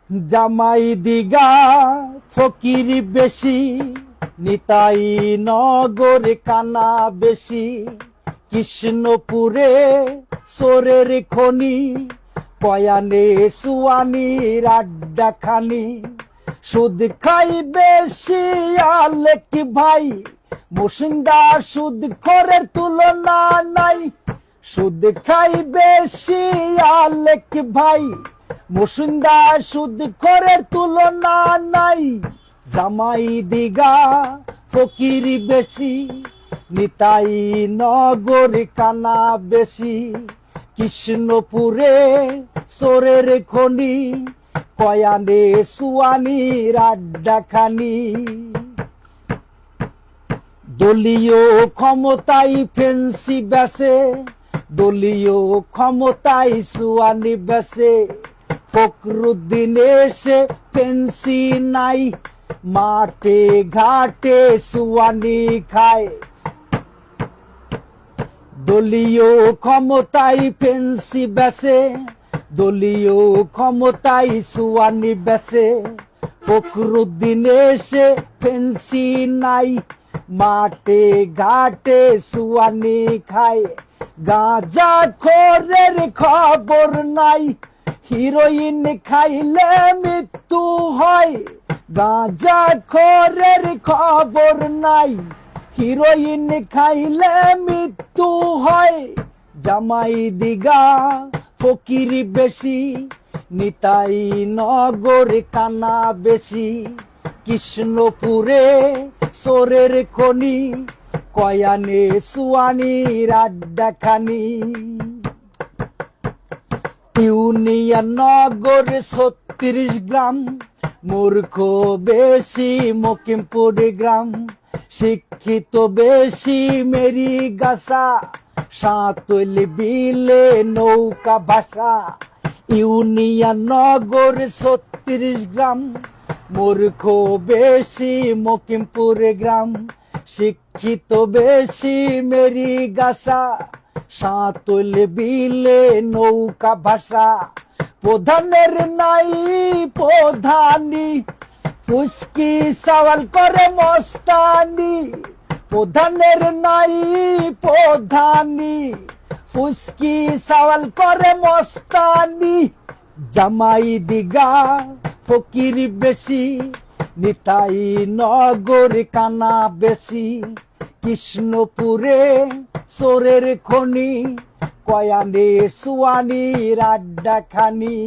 জামাই দিগা ফকির বেশি, নিতাই নগর কানা বেশি, কৃষ্ণপুরে সোরের খনি, পয়ানে সুয়ানির আড্ডা খানি। সুদ খাই বেশি আলেক ভাই, মুসিন্দা সুদ খোরের তুলনা নাই। সুদ খাই বেশি আলেক ভাই, মুসিন্দা সুদ খোরের তুলনা নাই। জামাই দিগা ফকির বেশি, নিতাই নগর কানা বেশি, কৃষ্ণপুরে সোরের খনি, কয়ানে সুয়ানির আড্ডা খানি। দলীয় ক্ষমতায় ফেন্সি বেসে, দলীয় ক্ষমতায় সুয়ানি বেসে, ফখরুদ্দিন এসে ফেন্সি নাই, মাঠে ঘাটে সুয়ানি খায়। দলীয় ক্ষমতায় ফেন্সি বেসে, দলীয় ক্ষমতায় সুয়ানি বেসে, ফখরুদ্দিন এসে ফেন্সি নাই, মাঠে ঘাটে সুয়ানি খায়। গাঁজা খোরের খবর নাই, হিরোইন খাইলে মৃত্যু হয়। গাঁজা খোরের খবর নাই, হিরোইন খাইলে মৃত্যু হয়। জামাই দিগা ফকির বেশি, নিতাই নগর কানা বেশি, কৃষ্ণপুরে সোরের খনি, কয়ানে সুয়ানির আড্ডা খানি। ইউনিয়ন নগর ৩৬ গ্রাম, মূর্খ বেশি মকিমপুর গ্রাম, শিক্ষিত বেশি মেরি গাছা, সাঁতল বিলে নৌকা ভাষা। ইউনিয়ন নগর ৩৬ গ্রাম, মূর্খ বেশি মকিমপুর গ্রাম, শিক্ষিত বেশি মেরি গাছা, সাঁতল বিলে নৌকা ভাষা। প্রধানের নাই প্রধানী, পুস্কি সওয়াল করে মস্তানি। প্রধানের নাই প্রধানী, পুস্কি সওয়াল করে মস্তানি। জামাই দিগা ফকির বেশি, নিতাই নগর কানা বেশি, কৃষ্ণপুরে সোরের খনি, কয়ানে সুয়ানির আড্ডা খানি।